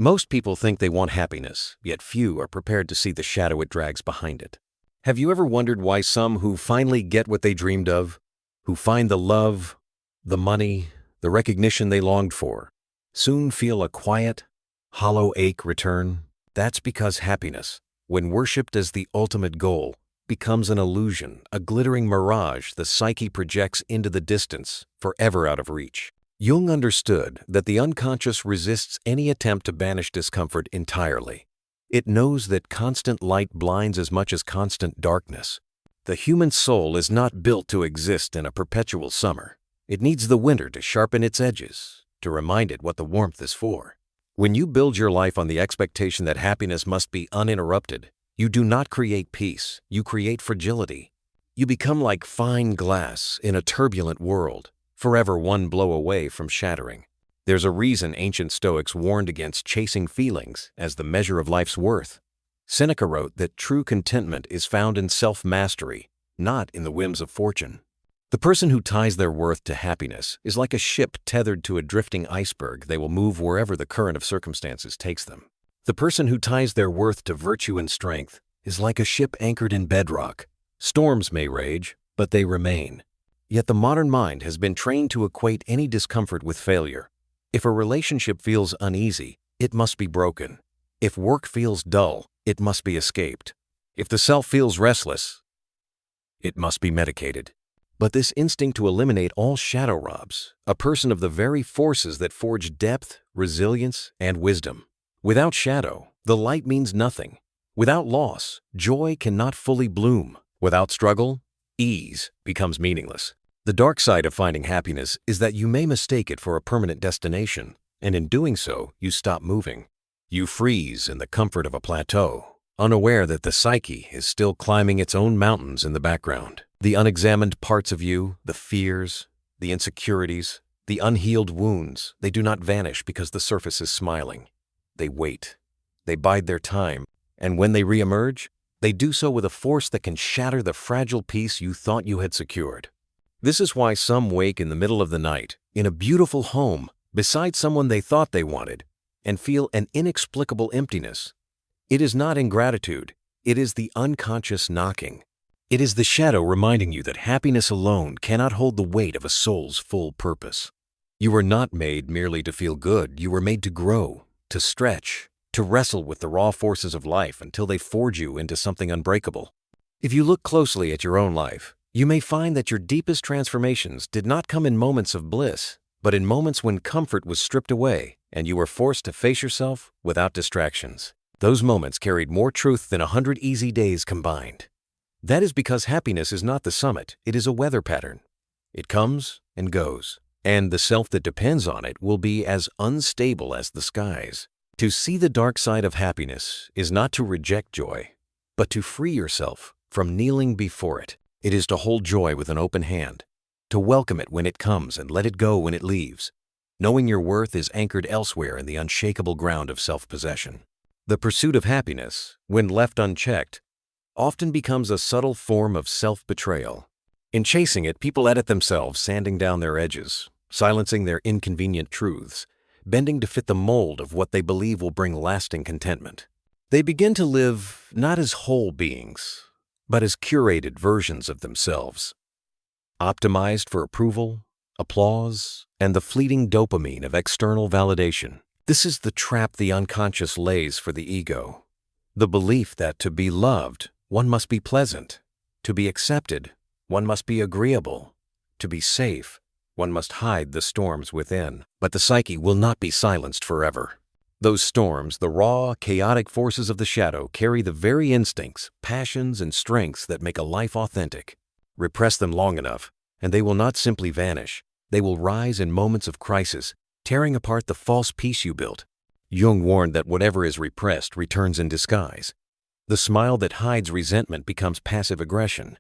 Most people think they want happiness, yet few are prepared to see the shadow it drags behind it. Have you ever wondered why some who finally get what they dreamed of, who find the love, the money, the recognition they longed for, soon feel a quiet, hollow ache return? That's because happiness, when worshipped as the ultimate goal, becomes an illusion, a glittering mirage the psyche projects into the distance, forever out of reach. Jung understood that the unconscious resists any attempt to banish discomfort entirely. It knows that constant light blinds as much as constant darkness. The human soul is not built to exist in a perpetual summer. It needs the winter to sharpen its edges, to remind it what the warmth is for. When you build your life on the expectation that happiness must be uninterrupted, you do not create peace, you create fragility. You become like fine glass in a turbulent world, forever one blow away from shattering. There's a reason ancient Stoics warned against chasing feelings as the measure of life's worth. Seneca wrote that true contentment is found in self-mastery, not in the whims of fortune. The person who ties their worth to happiness is like a ship tethered to a drifting iceberg. They will move wherever the current of circumstances takes them. The person who ties their worth to virtue and strength is like a ship anchored in bedrock. Storms may rage, but they remain. Yet the modern mind has been trained to equate any discomfort with failure. If a relationship feels uneasy, it must be broken. If work feels dull, it must be escaped. If the self feels restless, it must be medicated. But this instinct to eliminate all shadow robs a person of the very forces that forge depth, resilience, and wisdom. Without shadow, the light means nothing. Without loss, joy cannot fully bloom. Without struggle, ease becomes meaningless. The dark side of finding happiness is that you may mistake it for a permanent destination, and in doing so, you stop moving. You freeze in the comfort of a plateau, unaware that the psyche is still climbing its own mountains in the background. The unexamined parts of you, the fears, the insecurities, the unhealed wounds, they do not vanish because the surface is smiling. They wait. They bide their time, and when they reemerge, they do so with a force that can shatter the fragile peace you thought you had secured. This is why some wake in the middle of the night, in a beautiful home, beside someone they thought they wanted, and feel an inexplicable emptiness. It is not ingratitude, it is the unconscious knocking. It is the shadow reminding you that happiness alone cannot hold the weight of a soul's full purpose. You were not made merely to feel good, you were made to grow, to stretch, to wrestle with the raw forces of life until they forge you into something unbreakable. If you look closely at your own life, you may find that your deepest transformations did not come in moments of bliss, but in moments when comfort was stripped away and you were forced to face yourself without distractions. Those moments carried more truth than 100 easy days combined. That is because happiness is not the summit, it is a weather pattern. It comes and goes, and the self that depends on it will be as unstable as the skies. To see the dark side of happiness is not to reject joy, but to free yourself from kneeling before it. It is to hold joy with an open hand, to welcome it when it comes and let it go when it leaves, knowing your worth is anchored elsewhere in the unshakable ground of self-possession. The pursuit of happiness, when left unchecked, often becomes a subtle form of self-betrayal. In chasing it, people edit themselves, sanding down their edges, silencing their inconvenient truths, bending to fit the mold of what they believe will bring lasting contentment. They begin to live not as whole beings, but as curated versions of themselves, optimized for approval, applause, and the fleeting dopamine of external validation. This is the trap the unconscious lays for the ego. The belief that to be loved, one must be pleasant. To be accepted, one must be agreeable. To be safe, one must hide the storms within. But the psyche will not be silenced forever. Those storms, the raw, chaotic forces of the shadow, carry the very instincts, passions, and strengths that make a life authentic. Repress them long enough, and they will not simply vanish. They will rise in moments of crisis, tearing apart the false peace you built. Jung warned that whatever is repressed returns in disguise. The smile that hides resentment becomes passive aggression.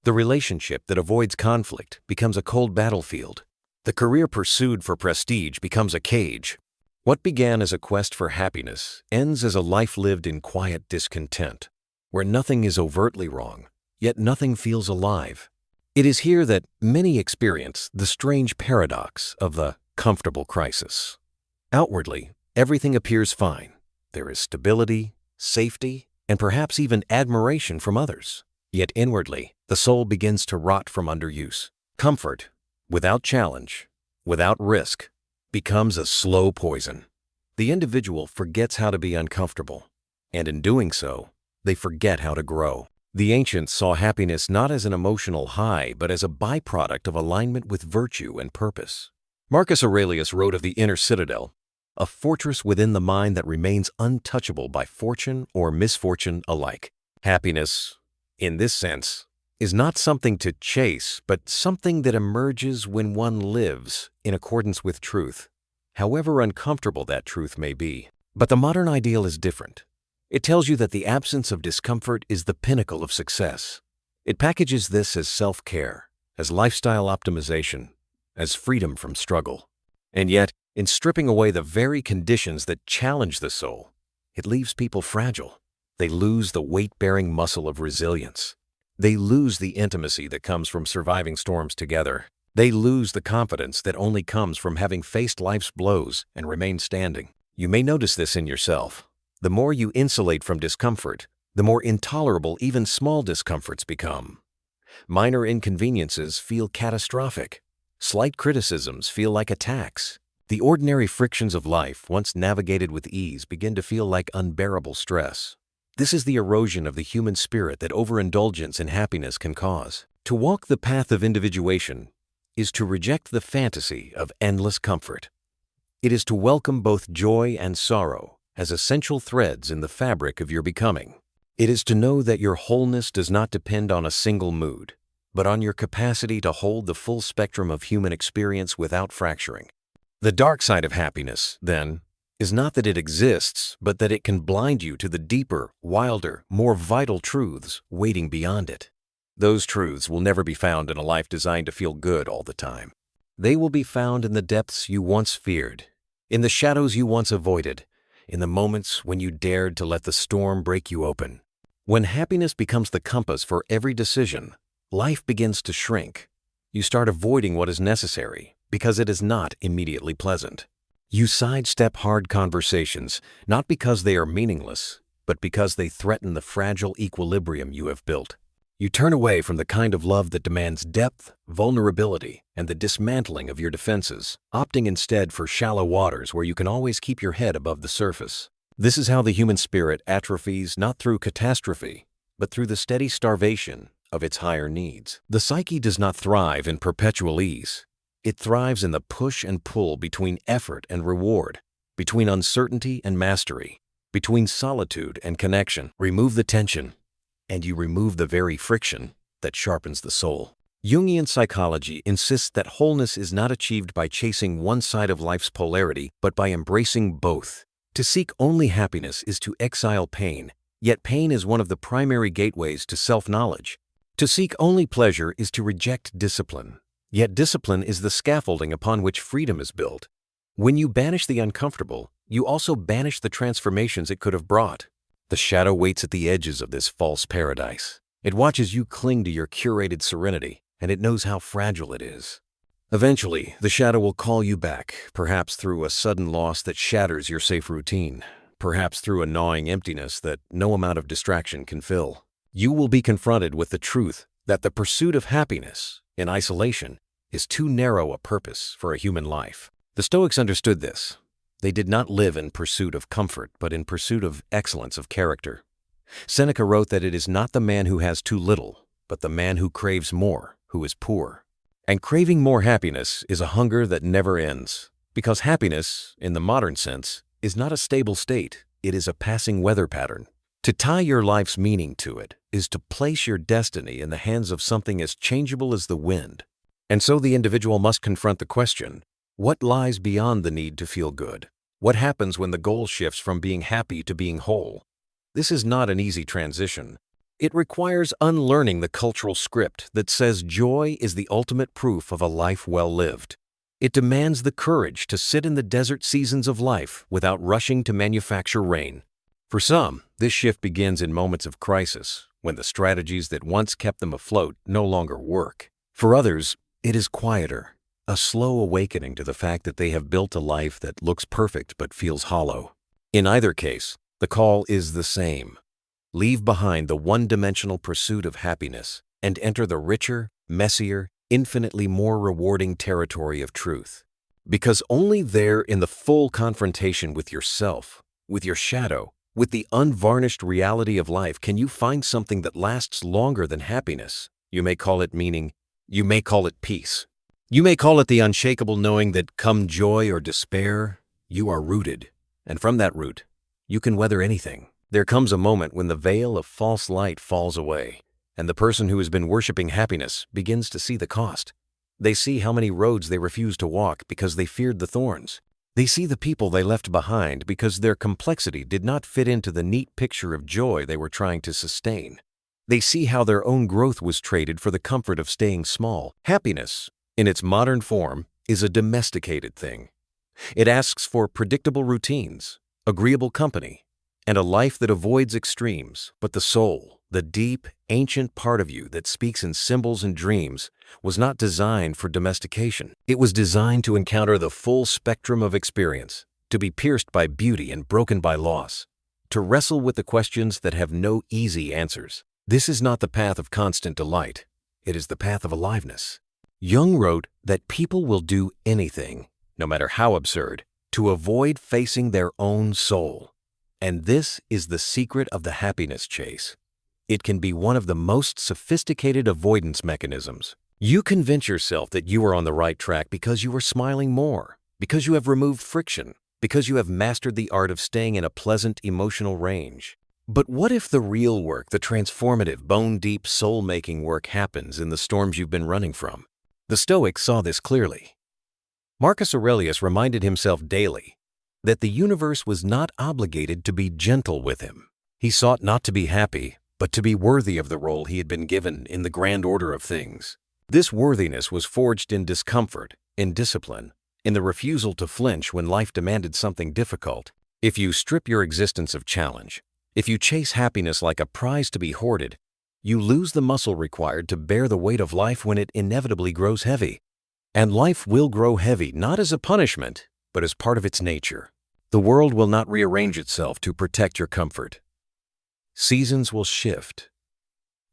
The relationship that avoids conflict becomes a cold battlefield. The career pursued for prestige becomes a cage. What began as a quest for happiness ends as a life lived in quiet discontent, where nothing is overtly wrong, yet nothing feels alive. It is here that many experience the strange paradox of the comfortable crisis. Outwardly, Everything appears fine. There is stability, safety, and perhaps even admiration from others. Yet inwardly, the soul begins to rot from underuse. Comfort, without challenge, without risk, becomes a slow poison. The individual forgets how to be uncomfortable, and in doing so, they forget how to grow. The ancients saw happiness not as an emotional high, but as a byproduct of alignment with virtue and purpose. Marcus Aurelius wrote of the inner citadel, a fortress within the mind that remains untouchable by fortune or misfortune alike. Happiness, in this sense, is not something to chase, but something that emerges when one lives in accordance with truth, however uncomfortable that truth may be. But the modern ideal is different. It tells you that the absence of discomfort is the pinnacle of success. It packages this as self-care, as lifestyle optimization, as freedom from struggle. And yet, in stripping away the very conditions that challenge the soul, it leaves people fragile. They lose the weight-bearing muscle of resilience. They lose the intimacy that comes from surviving storms together. They lose the confidence that only comes from having faced life's blows and remained standing. You may notice this in yourself. The more you insulate from discomfort, the more intolerable even small discomforts become. Minor inconveniences feel catastrophic. Slight criticisms feel like attacks. The ordinary frictions of life, once navigated with ease, begin to feel like unbearable stress. This is the erosion of the human spirit that overindulgence in happiness can cause. To walk the path of individuation is to reject the fantasy of endless comfort. It is to welcome both joy and sorrow as essential threads in the fabric of your becoming. It is to know that your wholeness does not depend on a single mood, but on your capacity to hold the full spectrum of human experience without fracturing. The dark side of happiness, then, is not that it exists, but that it can blind you to the deeper, wilder, more vital truths waiting beyond it. Those truths will never be found in a life designed to feel good all the time. They will be found in the depths you once feared, in the shadows you once avoided, in the moments when you dared to let the storm break you open. When happiness becomes the compass for every decision, life begins to shrink. You start avoiding what is necessary because it is not immediately pleasant. You sidestep hard conversations, not because they are meaningless, but because they threaten the fragile equilibrium you have built. You turn away from the kind of love that demands depth, vulnerability, and the dismantling of your defenses, opting instead for shallow waters where you can always keep your head above the surface. This is how the human spirit atrophies not through catastrophe, but through the steady starvation of its higher needs. The psyche does not thrive in perpetual ease. It thrives in the push and pull between effort and reward, between uncertainty and mastery, between solitude and connection. Remove the tension, and you remove the very friction that sharpens the soul. Jungian psychology insists that wholeness is not achieved by chasing one side of life's polarity, but by embracing both. To seek only happiness is to exile pain, yet pain is one of the primary gateways to self-knowledge. To seek only pleasure is to reject discipline, yet discipline is the scaffolding upon which freedom is built. When you banish the uncomfortable, you also banish the transformations it could have brought. The shadow waits at the edges of this false paradise. It watches you cling to your curated serenity, and it knows how fragile it is. Eventually, the shadow will call you back, perhaps through a sudden loss that shatters your safe routine, perhaps through a gnawing emptiness that no amount of distraction can fill. You will be confronted with the truth that the pursuit of happiness in isolation is too narrow a purpose for a human life. The Stoics understood this. They did not live in pursuit of comfort, but in pursuit of excellence of character. Seneca wrote that it is not the man who has too little, but the man who craves more, who is poor. And craving more happiness is a hunger that never ends, because happiness, in the modern sense, is not a stable state. It is a passing weather pattern. To tie your life's meaning to it is to place your destiny in the hands of something as changeable as the wind. And so the individual must confront the question, what lies beyond the need to feel good? What happens when the goal shifts from being happy to being whole? This is not an easy transition. It requires unlearning the cultural script that says joy is the ultimate proof of a life well lived. It demands the courage to sit in the desert seasons of life without rushing to manufacture rain. For some, this shift begins in moments of crisis, when the strategies that once kept them afloat no longer work. For others, it is quieter, a slow awakening to the fact that they have built a life that looks perfect but feels hollow. In either case, the call is the same. Leave behind the one-dimensional pursuit of happiness and enter the richer, messier, infinitely more rewarding territory of truth. Because only there, in the full confrontation with yourself, with your shadow, with the unvarnished reality of life, can you find something that lasts longer than happiness. You may call it meaning, you may call it peace. You may call it the unshakable knowing that come joy or despair, you are rooted, and from that root, you can weather anything. There comes a moment when the veil of false light falls away, and the person who has been worshiping happiness begins to see the cost. They see how many roads they refused to walk because they feared the thorns. They see the people they left behind because their complexity did not fit into the neat picture of joy they were trying to sustain. They see how their own growth was traded for the comfort of staying small. Happiness, in its modern form, is a domesticated thing. It asks for predictable routines, agreeable company, and a life that avoids extremes. But the soul, the deep, ancient part of you that speaks in symbols and dreams, was not designed for domestication. It was designed to encounter the full spectrum of experience, to be pierced by beauty and broken by loss, to wrestle with the questions that have no easy answers. This is not the path of constant delight. It is the path of aliveness. Jung wrote that people will do anything, no matter how absurd, to avoid facing their own soul. And this is the secret of the happiness chase. It can be one of the most sophisticated avoidance mechanisms. You convince yourself that you are on the right track because you are smiling more, because you have removed friction, because you have mastered the art of staying in a pleasant emotional range. But what if the real work, the transformative, bone-deep, soul-making work happens in the storms you've been running from? The Stoics saw this clearly. Marcus Aurelius reminded himself daily that the universe was not obligated to be gentle with him. He sought not to be happy, but to be worthy of the role he had been given in the grand order of things. This worthiness was forged in discomfort, in discipline, in the refusal to flinch when life demanded something difficult. If you strip your existence of challenge, if you chase happiness like a prize to be hoarded, you lose the muscle required to bear the weight of life when it inevitably grows heavy. And life will grow heavy not as a punishment, but as part of its nature. The world will not rearrange itself to protect your comfort. Seasons will shift.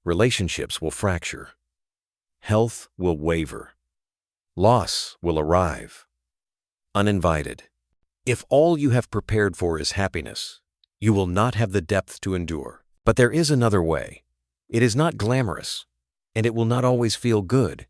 Relationships will fracture. Health will waver. Loss will arrive. Uninvited. If all you have prepared for is happiness, you will not have the depth to endure. But there is another way. It is not glamorous, and it will not always feel good.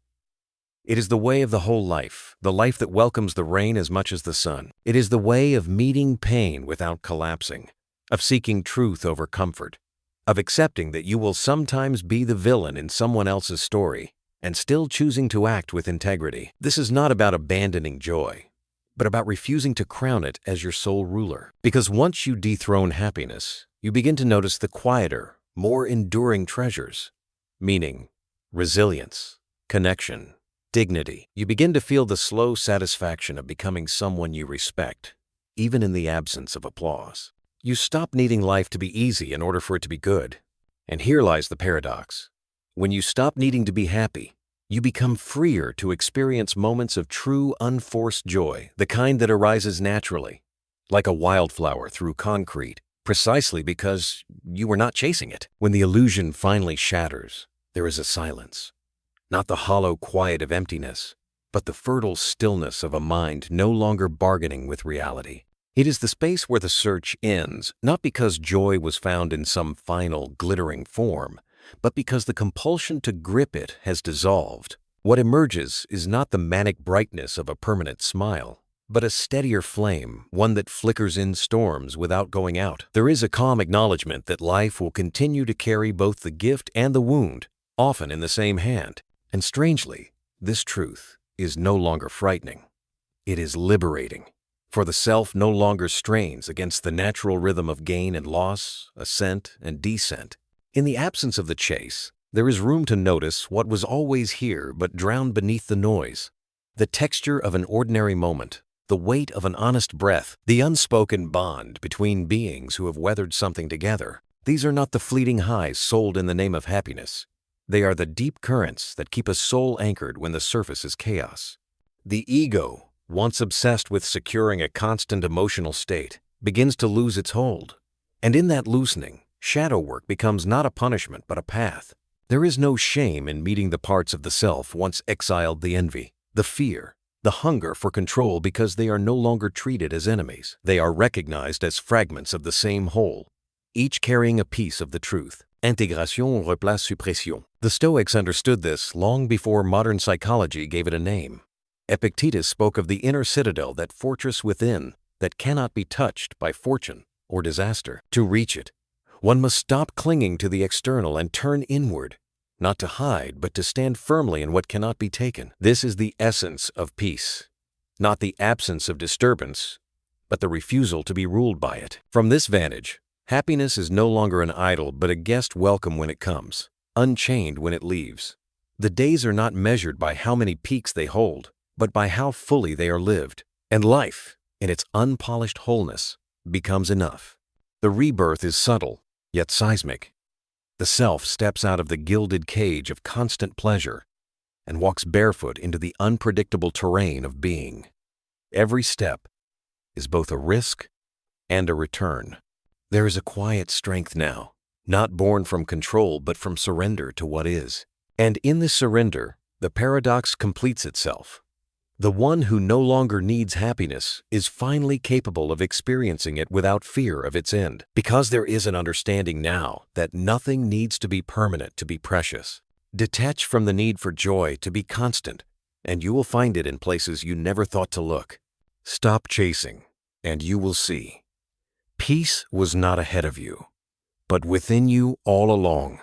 It is the way of the whole life, the life that welcomes the rain as much as the sun. It is the way of meeting pain without collapsing, of seeking truth over comfort, of accepting that you will sometimes be the villain in someone else's story, and still choosing to act with integrity. This is not about abandoning joy, but about refusing to crown it as your sole ruler. Because once you dethrone happiness, you begin to notice the quieter, more enduring treasures, meaning, resilience, connection, dignity. You begin to feel the slow satisfaction of becoming someone you respect, even in the absence of applause. You stop needing life to be easy in order for it to be good. And here lies the paradox. When you stop needing to be happy, you become freer to experience moments of true, unforced joy, the kind that arises naturally, like a wildflower through concrete, precisely because you were not chasing it. When the illusion finally shatters, there is a silence. Not the hollow quiet of emptiness, but the fertile stillness of a mind no longer bargaining with reality. It is the space where the search ends, not because joy was found in some final, glittering form, but because the compulsion to grip it has dissolved. What emerges is not the manic brightness of a permanent smile, but a steadier flame, one that flickers in storms without going out. There is a calm acknowledgement that life will continue to carry both the gift and the wound, often in the same hand. And strangely, this truth is no longer frightening. It is liberating, for the self no longer strains against the natural rhythm of gain and loss, ascent and descent. In the absence of the chase, there is room to notice what was always here but drowned beneath the noise. The texture of an ordinary moment, the weight of an honest breath, the unspoken bond between beings who have weathered something together. These are not the fleeting highs sold in the name of happiness. They are the deep currents that keep a soul anchored when the surface is chaos. The ego, once obsessed with securing a constant emotional state, begins to lose its hold. And in that loosening, shadow work becomes not a punishment but a path. There is no shame in meeting the parts of the self once exiled: the envy, the fear, the hunger for control, because they are no longer treated as enemies. They are recognized as fragments of the same whole, each carrying a piece of the truth. Intégration replace suppression. The Stoics understood this long before modern psychology gave it a name. Epictetus spoke of the inner citadel, that fortress within that cannot be touched by fortune or disaster. To reach it, one must stop clinging to the external and turn inward, not to hide, but to stand firmly in what cannot be taken. This is the essence of peace, not the absence of disturbance, but the refusal to be ruled by it. From this vantage, happiness is no longer an idol, but a guest welcome when it comes, unchained when it leaves. The days are not measured by how many peaks they hold, but by how fully they are lived. And life, in its unpolished wholeness, becomes enough. The rebirth is subtle, yet seismic. The self steps out of the gilded cage of constant pleasure and walks barefoot into the unpredictable terrain of being. Every step is both a risk and a return. There is a quiet strength now, not born from control but from surrender to what is. And in this surrender, the paradox completes itself. The one who no longer needs happiness is finally capable of experiencing it without fear of its end, because there is an understanding now that nothing needs to be permanent to be precious. Detach from the need for joy to be constant, and you will find it in places you never thought to look. Stop chasing, and you will see. Peace was not ahead of you, but within you all along.